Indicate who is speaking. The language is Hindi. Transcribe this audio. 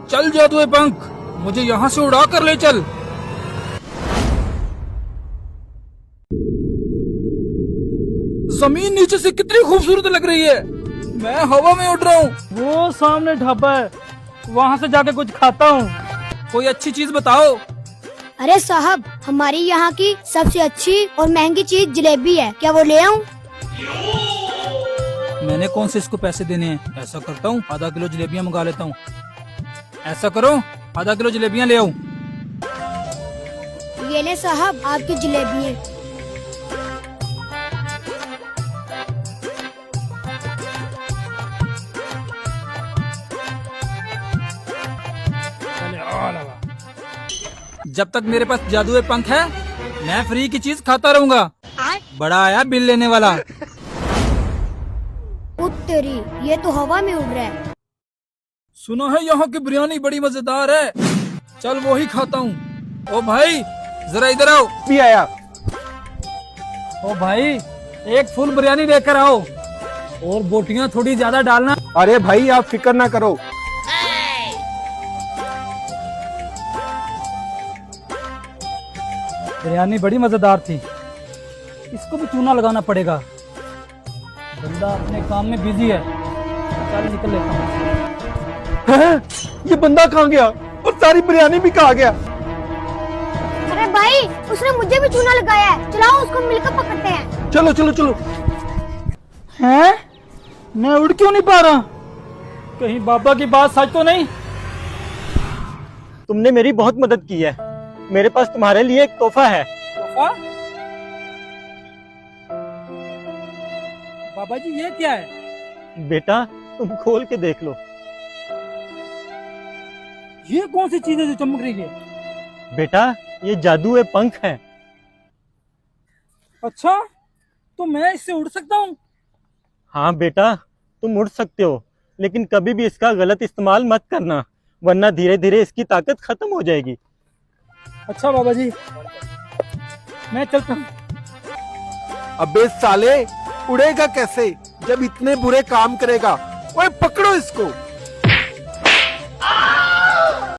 Speaker 1: चल जादुई पंख, मुझे यहाँ से उड़ा कर ले चल। जमीन नीचे से कितनी खूबसूरत लग रही है, मैं हवा में उड़ रहा हूँ।
Speaker 2: वो सामने ढाबा है, वहाँ से जाके कुछ खाता हूँ।
Speaker 1: कोई अच्छी चीज बताओ।
Speaker 3: अरे साहब, हमारी यहाँ की सबसे अच्छी और महंगी चीज जलेबी है, क्या वो ले आऊं?
Speaker 1: मैंने कौन से इसको पैसे देने हैं। ऐसा करता हूँ, आधा किलो जलेबियाँ मंगा लेता हूँ। ऐसा करो, आधा किलो जलेबियाँ ले आऊँ।
Speaker 3: ये ले साहब आपकी जलेबी है।
Speaker 1: जब तक मेरे पास जादुई पंख है, मैं फ्री की चीज खाता रहूंगा। बड़ा आया बिल लेने वाला।
Speaker 3: तेरी, ये तो हवा में उड़ रहा है।
Speaker 1: सुना है यहाँ की बिरयानी बड़ी मजेदार है, चल वो ही खाता हूँ। ओ भाई जरा इधर आओ।
Speaker 4: भी आया।
Speaker 1: ओ भाई एक फुल बिरयानी लेकर आओ और बोटियाँ थोड़ी ज्यादा डालना।
Speaker 4: अरे भाई आप फिक्र ना करो।
Speaker 2: बिरयानी बड़ी मजेदार थी, इसको भी चूना लगाना पड़ेगा। बंदा अपने काम में बिजी है, चल निकल लेता हूँ।
Speaker 4: हैं? ये बंदा कहाँ गया और सारी बिरयानी भी कहाँ गया?
Speaker 3: अरे भाई, उसने मुझे भी चूना लगाया है, चलाओ उसको मिलकर पकड़ते हैं।
Speaker 4: चलो चलो चलो।
Speaker 2: हैं? मैं उड़ क्यों नहीं पा रहा? कहीं बाबा की बात सच तो नहीं?
Speaker 5: तुमने मेरी बहुत मदद की है, मेरे पास तुम्हारे लिए एक तोहफा है।
Speaker 1: तोहफा? बाबा जी ये क्या है?
Speaker 5: बेटा तुम खोल के देख लो।
Speaker 2: ये कौन सी चीज है जो चमक रही है?
Speaker 5: बेटा ये जादुई पंख है।
Speaker 2: अच्छा, तो मैं इससे उड़ सकता हूँ?
Speaker 5: हाँ बेटा तुम उड़ सकते हो, लेकिन कभी भी इसका गलत इस्तेमाल मत करना, वरना धीरे धीरे इसकी ताकत खत्म हो जाएगी।
Speaker 2: अच्छा बाबा जी, मैं चलता हूँ।
Speaker 4: अबे साले, उड़ेगा कैसे जब इतने बुरे काम करेगा? ओए पकड़ो इसको।